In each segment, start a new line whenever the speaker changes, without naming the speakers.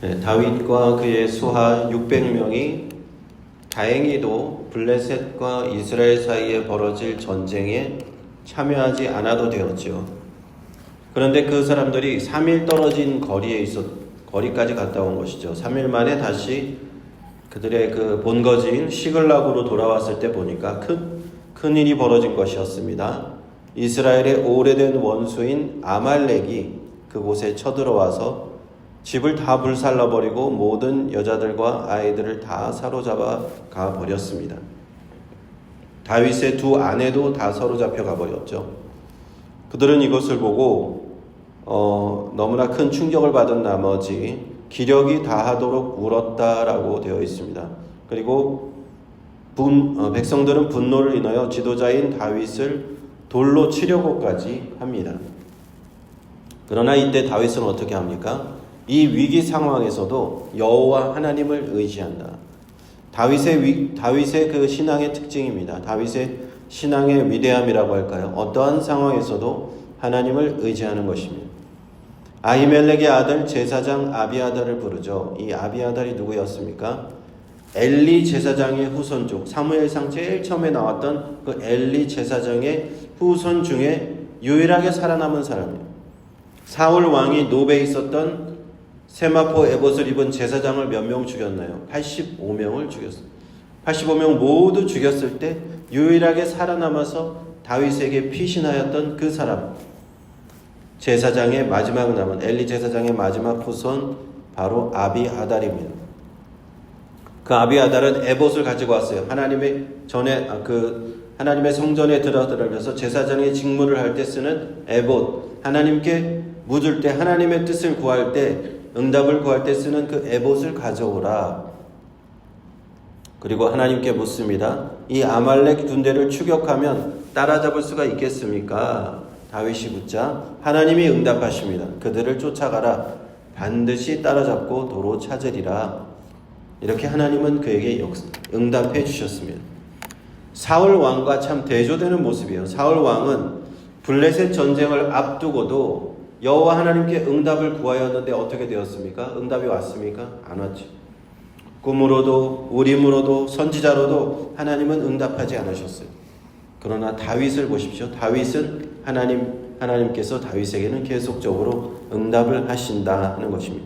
네, 다윗과 그의 수하 600명이 다행히도 블레셋과 이스라엘 사이에 벌어질 전쟁에 참여하지 않아도 되었죠. 그런데 그 사람들이 3일 떨어진 거리까지 갔다 온 것이죠. 3일 만에 다시 그들의 그 본거지인 시글락으로 돌아왔을 때 보니까 큰 일이 벌어진 것이었습니다. 이스라엘의 오래된 원수인 아말렉이 그곳에 쳐들어와서 집을 다 불살라버리고 모든 여자들과 아이들을 다 사로잡아 가버렸습니다. 다윗의 두 아내도 다 사로잡혀 가버렸죠. 그들은 이것을 보고 너무나 큰 충격을 받은 나머지 기력이 다하도록 울었다라고 되어 있습니다. 그리고 백성들은 분노를 인하여 지도자인 다윗을 돌로 치려고까지 합니다. 그러나 이때 다윗은 어떻게 합니까? 이 위기 상황에서도 여호와 하나님을 의지한다. 다윗의 그 신앙의 특징입니다. 다윗의 신앙의 위대함이라고 할까요? 어떠한 상황에서도 하나님을 의지하는 것입니다. 아히멜렉의 아들 제사장 아비아달을 부르죠. 이 아비아달이 누구였습니까? 엘리 제사장의 후손 중 사무엘상 제일 처음에 나왔던 그 엘리 제사장의 후손 중에 유일하게 살아남은 사람이에요. 사울 왕이 노베에 있었던 세마포 에봇을 입은 제사장을 몇 명 죽였나요? 85명을 죽였어요. 85명 모두 죽였을 때 유일하게 살아남아서 다윗에게 피신하였던 그 사람, 제사장의 마지막 남은 엘리 제사장의 마지막 후손 바로 아비아달입니다. 그 아비아달은 에봇을 가지고 왔어요. 하나님의 성전에 들어가서 제사장의 직무를 할 때 쓰는 에봇, 하나님께 묻을 때, 하나님의 뜻을 구할 때, 응답을 구할 때 쓰는 그 에봇을 가져오라. 그리고 하나님께 묻습니다. 이 아말렉 군대를 추격하면 따라잡을 수가 있겠습니까? 다윗이 묻자 하나님이 응답하십니다. 그들을 쫓아가라. 반드시 따라잡고 도로 찾으리라. 이렇게 하나님은 그에게 응답해 주셨습니다. 사울 왕과 참 대조되는 모습이에요. 사울 왕은 블레셋 전쟁을 앞두고도 여호와 하나님께 응답을 구하였는데 어떻게 되었습니까? 응답이 왔습니까? 안 왔죠. 꿈으로도 우림으로도 선지자로도 하나님은 응답하지 않으셨어요. 그러나 다윗을 보십시오. 다윗은 하나님께서 다윗에게는 계속적으로 응답을 하신다는 것입니다.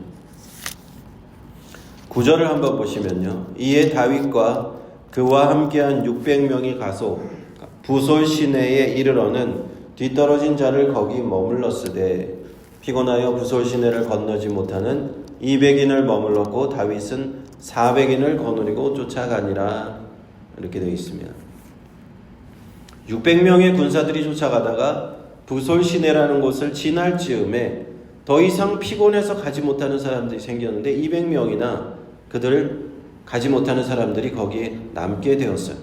9절을 한번 보시면요. 이에 다윗과 그와 함께한 600명이 가서 부솔 시내에 이르러는 뒤떨어진 자를 거기 머물렀으되 피곤하여 부솔 시내를 건너지 못하는 200인을 머물렀고 다윗은 400인을 거느리고 쫓아가니라. 이렇게 되어 있습니다. 600명의 군사들이 쫓아가다가 부솔 시내라는 곳을 지날 즈음에 더 이상 피곤해서 가지 못하는 사람들이 생겼는데 200명이나 그들을 가지 못하는 사람들이 거기에 남게 되었어요.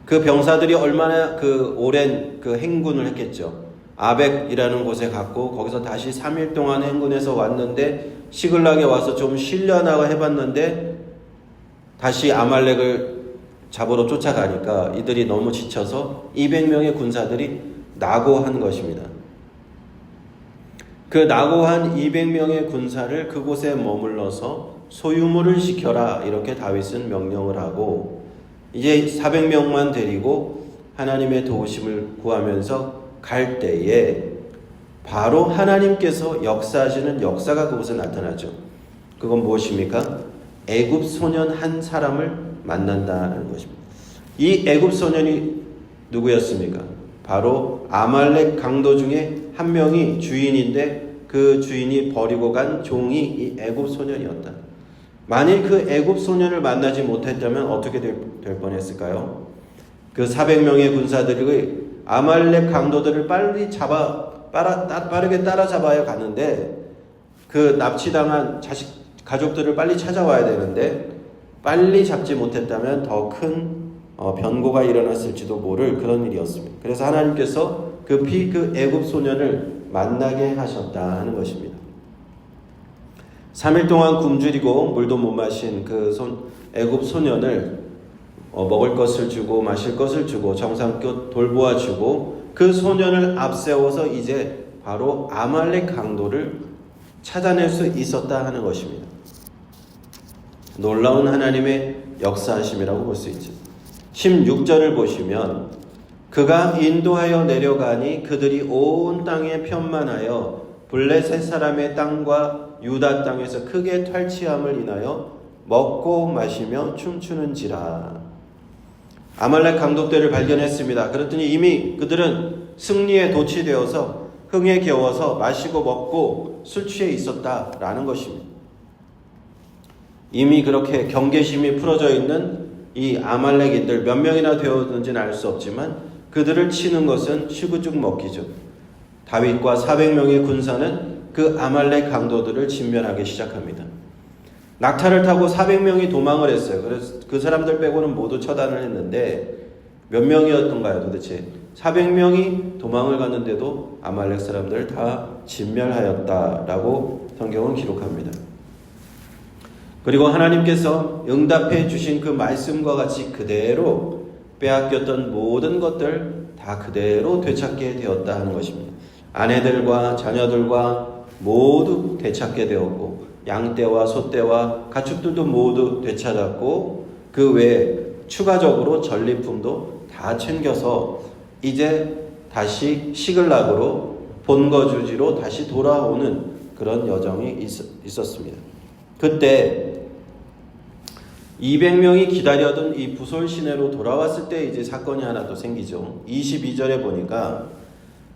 그 병사들이 얼마나 그 오랜 그 행군을 했겠죠. 아벡이라는 곳에 갔고 거기서 다시 3일 동안 행군해서 왔는데 시글락에 와서 좀 쉬려나가 해봤는데 다시 아말렉을 잡으러 쫓아가니까 이들이 너무 지쳐서 200명의 군사들이 낙오한 것입니다. 그 낙오한 200명의 군사를 그곳에 머물러서 소유물을 지켜라 이렇게 다윗은 명령을 하고 이제 400명만 데리고 하나님의 도우심을 구하면서 갈 때에 바로 하나님께서 역사하시는 역사가 그곳에 나타나죠. 그건 무엇입니까? 애굽 소년 한 사람을 만난다는 것입니다. 이 애굽 소년이 누구였습니까? 바로 아말렉 강도 중에 한 명이 주인인데 그 주인이 버리고 간 종이 이 애굽 소년이었다. 만일 그 애굽 소년을 만나지 못했다면 어떻게 될 뻔했을까요? 그 400명의 군사들이 아말렉 강도들을 빠르게 따라잡아야 가는데 그 납치당한 가족들을 빨리 찾아와야 되는데 빨리 잡지 못했다면 더 큰 변고가 일어났을지도 모를 그런 일이었습니다. 그래서 하나님께서 급히 그 애굽 소년을 만나게 하셨다 하는 것입니다. 3일 동안 굶주리고 물도 못 마신 그 애굽 소년을 먹을 것을 주고 마실 것을 주고 정성껏 돌보아 주고 그 소년을 앞세워서 이제 바로 아말렉 강도를 찾아낼 수 있었다 하는 것입니다. 놀라운 하나님의 역사하심이라고 볼 수 있죠. 16절을 보시면 그가 인도하여 내려가니 그들이 온 땅에 편만하여 블레셋 사람의 땅과 유다 땅에서 크게 탈취함을 인하여 먹고 마시며 춤추는지라. 아말렉 강도떼를 발견했습니다. 그랬더니 이미 그들은 승리에 도취되어서 흥에 겨워서 마시고 먹고 술 취해 있었다라는 것입니다. 이미 그렇게 경계심이 풀어져 있는 이 아말렉인들 몇 명이나 되었는지는 알 수 없지만 그들을 치는 것은 시구죽 먹기죠. 다윗과 400명의 군사는 그 아말렉 강도들을 진멸하기 시작합니다. 낙타를 타고 400명이 도망을 했어요. 그래서 그 사람들 빼고는 모두 처단을 했는데 몇 명이었던가요 도대체? 400명이 도망을 갔는데도 아말렉 사람들을 다 진멸하였다라고 성경은 기록합니다. 그리고 하나님께서 응답해 주신 그 말씀과 같이 그대로 빼앗겼던 모든 것들 다 그대로 되찾게 되었다 하는 것입니다. 아내들과 자녀들과 모두 되찾게 되었고 양떼와 소떼와 가축들도 모두 되찾았고 그 외에 추가적으로 전리품도 다 챙겨서 이제 다시 시글락으로 본거주지로 다시 돌아오는 그런 여정이 있었습니다. 그때 200명이 기다려던 이 부솔 시내로 돌아왔을 때 이제 사건이 하나 또 생기죠. 22절에 보니까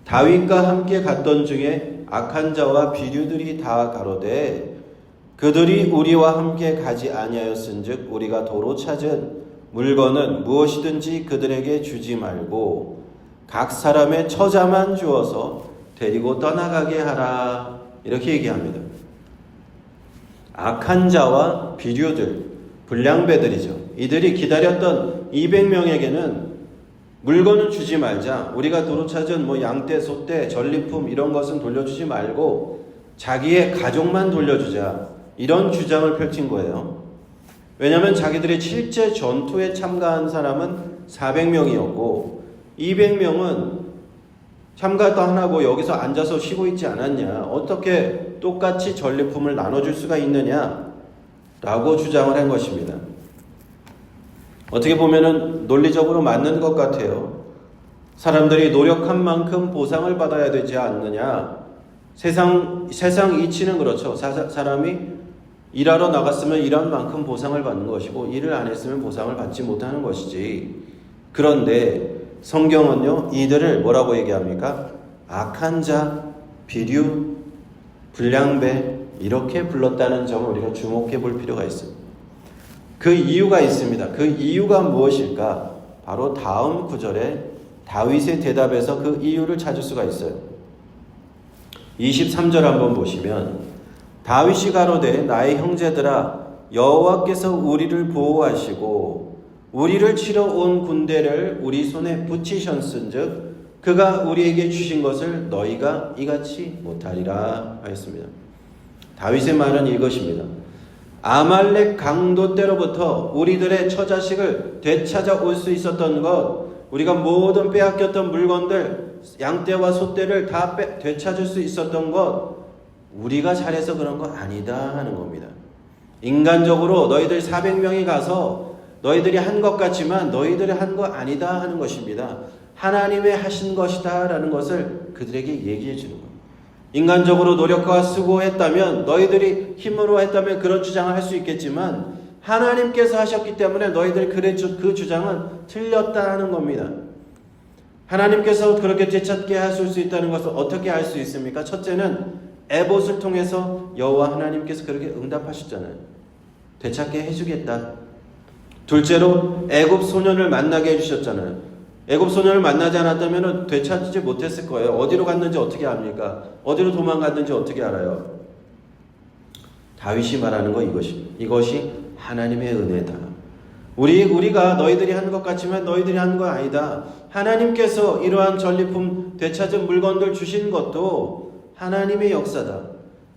다윗과 함께 갔던 중에 악한 자와 비류들이 다 가로되 그들이 우리와 함께 가지 아니하였은즉 우리가 도로 찾은 물건은 무엇이든지 그들에게 주지 말고 각 사람의 처자만 주어서 데리고 떠나가게 하라. 이렇게 얘기합니다. 악한 자와 비류들, 불량배들이죠. 이들이 기다렸던 200명에게는 물건은 주지 말자. 우리가 도로 찾은 양떼, 소떼, 전리품 이런 것은 돌려주지 말고 자기의 가족만 돌려주자. 이런 주장을 펼친 거예요. 왜냐하면 자기들이 실제 전투에 참가한 사람은 400명이었고 200명은 참가도 안 하고 여기서 앉아서 쉬고 있지 않았냐. 어떻게 똑같이 전리품을 나눠줄 수가 있느냐 라고 주장을 한 것입니다. 어떻게 보면은 논리적으로 맞는 것 같아요. 사람들이 노력한 만큼 보상을 받아야 되지 않느냐. 세상 이치는 그렇죠. 사람이 일하러 나갔으면 일한 만큼 보상을 받는 것이고 일을 안 했으면 보상을 받지 못하는 것이지. 그런데 성경은요, 이들을 뭐라고 얘기합니까? 악한 자, 비류, 불량배 이렇게 불렀다는 점을 우리가 주목해 볼 필요가 있습니다. 그 이유가 있습니다. 그 이유가 무엇일까? 바로 다음 구절에 다윗의 대답에서 그 이유를 찾을 수가 있어요. 23절 한번 보시면 다윗이 가로되 나의 형제들아 여호와께서 우리를 보호하시고 우리를 치러 온 군대를 우리 손에 붙이셨은즉 그가 우리에게 주신 것을 너희가 이같이 못하리라 하였습니다. 다윗의 말은 이것입니다. 아말렉 강도 때로부터 우리들의 처자식을 되찾아올 수 있었던 것, 우리가 모든 빼앗겼던 물건들, 양떼와 소떼를 다 되찾을 수 있었던 것, 우리가 잘해서 그런 거 아니다 하는 겁니다. 인간적으로 너희들 400명이 가서 너희들이 한 것 같지만 너희들이 한 거 아니다 하는 것입니다. 하나님의 하신 것이다 라는 것을 그들에게 얘기해 주는 겁니다. 인간적으로 노력과 수고했다면 너희들이 힘으로 했다면 그런 주장을 할 수 있겠지만 하나님께서 하셨기 때문에 너희들 그 주장은 틀렸다는 겁니다. 하나님께서 그렇게 되찾게 하실 수 있다는 것을 어떻게 알 수 있습니까? 첫째는 에봇을 통해서 여호와 하나님께서 그렇게 응답하셨잖아요. 되찾게 해주겠다. 둘째로 애굽 소년을 만나게 해주셨잖아요. 애굽 소년을 만나지 않았다면 되찾지 못했을 거예요. 어디로 갔는지 어떻게 압니까? 어디로 도망갔는지 어떻게 알아요? 다윗이 말하는 거 이것이 하나님의 은혜다. 우리가 너희들이 한 것 같지만 너희들이 한 거 아니다. 하나님께서 이러한 전리품 되찾은 물건들 주신 것도 하나님의 역사다.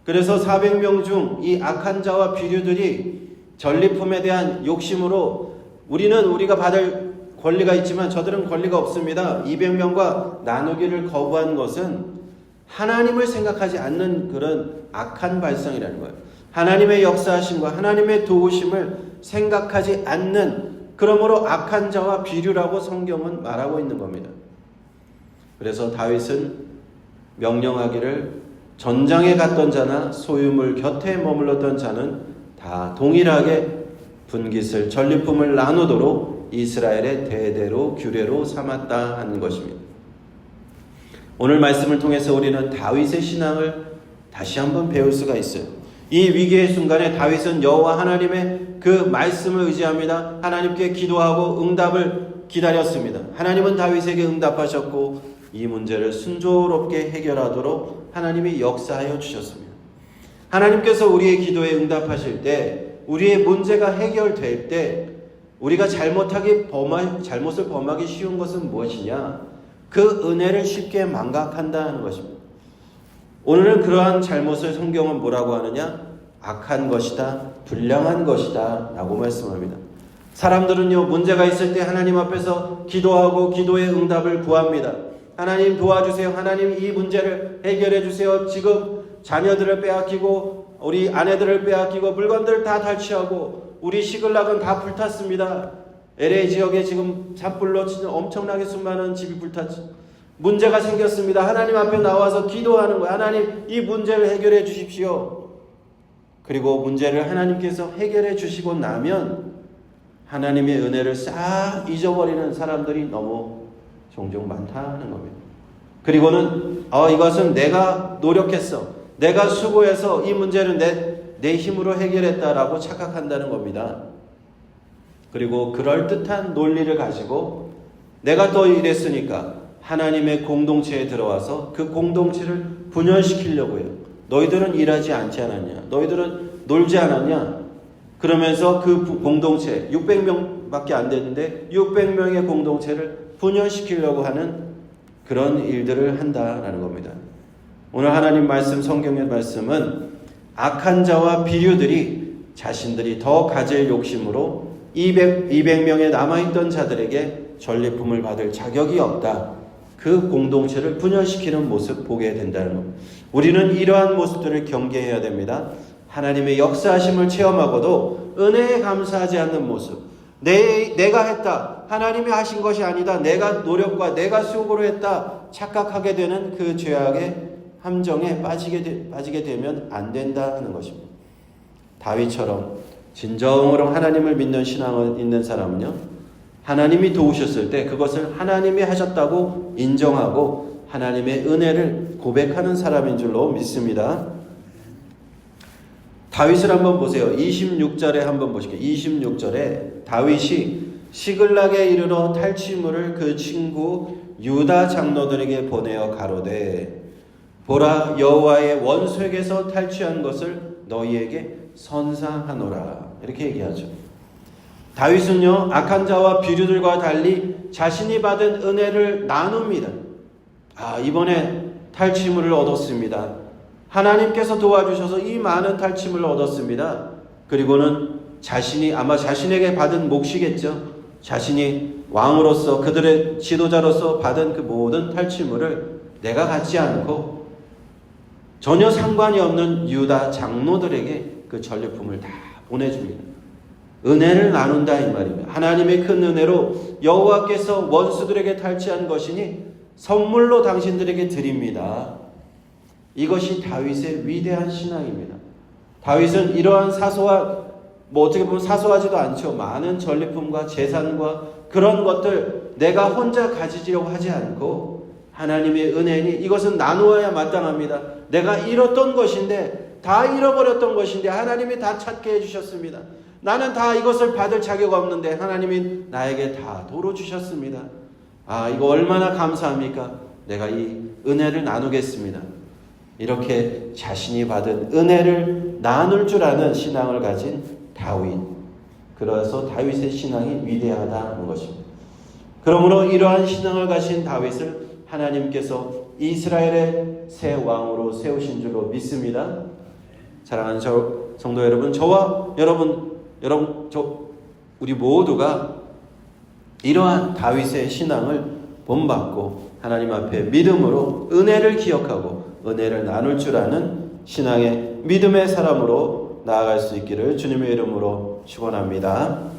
그래서 400명 중 이 악한 자와 비류들이 전리품에 대한 욕심으로 우리가 받을 권리가 있지만 저들은 권리가 없습니다. 200명과 나누기를 거부한 것은 하나님을 생각하지 않는 그런 악한 발상이라는 거예요. 하나님의 역사하심과 하나님의 도우심을 생각하지 않는, 그러므로 악한 자와 비류라고 성경은 말하고 있는 겁니다. 그래서 다윗은 명령하기를 전장에 갔던 자나 소유물 곁에 머물렀던 자는 다 동일하게 분깃을 전리품을 나누도록 이스라엘의 대대로 규례로 삼았다 하는 것입니다. 오늘 말씀을 통해서 우리는 다윗의 신앙을 다시 한번 배울 수가 있어요. 이 위기의 순간에 다윗은 여호와 하나님의 그 말씀을 의지합니다. 하나님께 기도하고 응답을 기다렸습니다. 하나님은 다윗에게 응답하셨고 이 문제를 순조롭게 해결하도록 하나님이 역사하여 주셨습니다. 하나님께서 우리의 기도에 응답하실 때, 우리의 문제가 해결될 때 우리가 잘못을 범하기 쉬운 것은 무엇이냐? 그 은혜를 쉽게 망각한다는 것입니다. 오늘은 그러한 잘못을 성경은 뭐라고 하느냐? 악한 것이다, 불량한 것이다 라고 말씀합니다. 사람들은요, 문제가 있을 때 하나님 앞에서 기도하고 기도의 응답을 구합니다. 하나님 도와주세요. 하나님 이 문제를 해결해 주세요. 지금 자녀들을 빼앗기고 우리 아내들을 빼앗기고 물건들 다 탈취하고 우리 시글락은 다 불탔습니다. LA 지역에 지금 산불로 엄청나게 수많은 집이 불탔죠. 문제가 생겼습니다. 하나님 앞에 나와서 기도하는 거예요. 하나님 이 문제를 해결해 주십시오. 그리고 문제를 하나님께서 해결해 주시고 나면 하나님의 은혜를 싹 잊어버리는 사람들이 너무 종종 많다는 겁니다. 그리고는 이것은 내가 노력했어, 내가 수고해서 이 문제를 내 힘으로 해결했다라고 착각한다는 겁니다. 그리고 그럴듯한 논리를 가지고 내가 더 이랬으니까 하나님의 공동체에 들어와서 그 공동체를 분열시키려고 해요. 너희들은 일하지 않지 않았냐? 너희들은 놀지 않았냐? 그러면서 그 공동체 600명밖에 안 되는데 600명의 공동체를 분열시키려고 하는 그런 일들을 한다라는 겁니다. 오늘 하나님 말씀, 성경의 말씀은 악한 자와 비류들이 자신들이 더 가질 욕심으로 200명에 남아있던 자들에게 전리품을 받을 자격이 없다. 그 공동체를 분열시키는 모습 보게 된다는 겁니다. 우리는 이러한 모습들을 경계해야 됩니다. 하나님의 역사하심을 체험하고도 은혜에 감사하지 않는 모습, 내가 했다, 하나님이 하신 것이 아니다, 내가 노력과 내가 수고로 했다 착각하게 되는 그 죄악의 함정에 빠지게 되면 안 된다 하는 것입니다. 다윗처럼 진정으로 하나님을 믿는 신앙을 있는 사람은요, 하나님이 도우셨을 때 그것을 하나님이 하셨다고 인정하고 하나님의 은혜를 고백하는 사람인 줄로 믿습니다. 다윗을 한번 보세요. 26절에 한번 보실게요. 26절에 다윗이 시글락에 이르러 탈취물을 그 친구 유다 장로들에게 보내어 가로되 보라, 여호와의 원수에게서 탈취한 것을 너희에게 선사하노라. 이렇게 얘기하죠. 다윗은요, 악한 자와 비류들과 달리 자신이 받은 은혜를 나눕니다. 이번에 탈취물을 얻었습니다. 하나님께서 도와주셔서 이 많은 탈취물을 얻었습니다. 그리고는 아마 자신에게 받은 몫이겠죠. 자신이 왕으로서 그들의 지도자로서 받은 그 모든 탈취물을 내가 갖지 않고 전혀 상관이 없는 유다 장로들에게 그 전리품을 다 보내줍니다. 은혜를 나눈다 이 말입니다. 하나님의 큰 은혜로 여호와께서 원수들에게 탈취한 것이니 선물로 당신들에게 드립니다. 이것이 다윗의 위대한 신앙입니다. 다윗은 이러한 어떻게 보면 사소하지도 않죠. 많은 전리품과 재산과 그런 것들 내가 혼자 가지려고 하지 않고 하나님의 은혜니 이것은 나누어야 마땅합니다. 내가 잃었던 것인데, 다 잃어버렸던 것인데 하나님이 다 찾게 해주셨습니다. 나는 다 이것을 받을 자격 없는데 하나님이 나에게 다 도로 주셨습니다. 이거 얼마나 감사합니까? 내가 이 은혜를 나누겠습니다. 이렇게 자신이 받은 은혜를 나눌 줄 아는 신앙을 가진 다윗. 그래서 다윗의 신앙이 위대하다는 것입니다. 그러므로 이러한 신앙을 가진 다윗을 하나님께서 이스라엘의 새 왕으로 세우신 줄로 믿습니다. 사랑하는 성도 여러분, 저와 우리 모두가 이러한 다윗의 신앙을 본받고 하나님 앞에 믿음으로 은혜를 기억하고 은혜를 나눌 줄 아는 신앙의 믿음의 사람으로 나아갈 수 있기를 주님의 이름으로 축원합니다.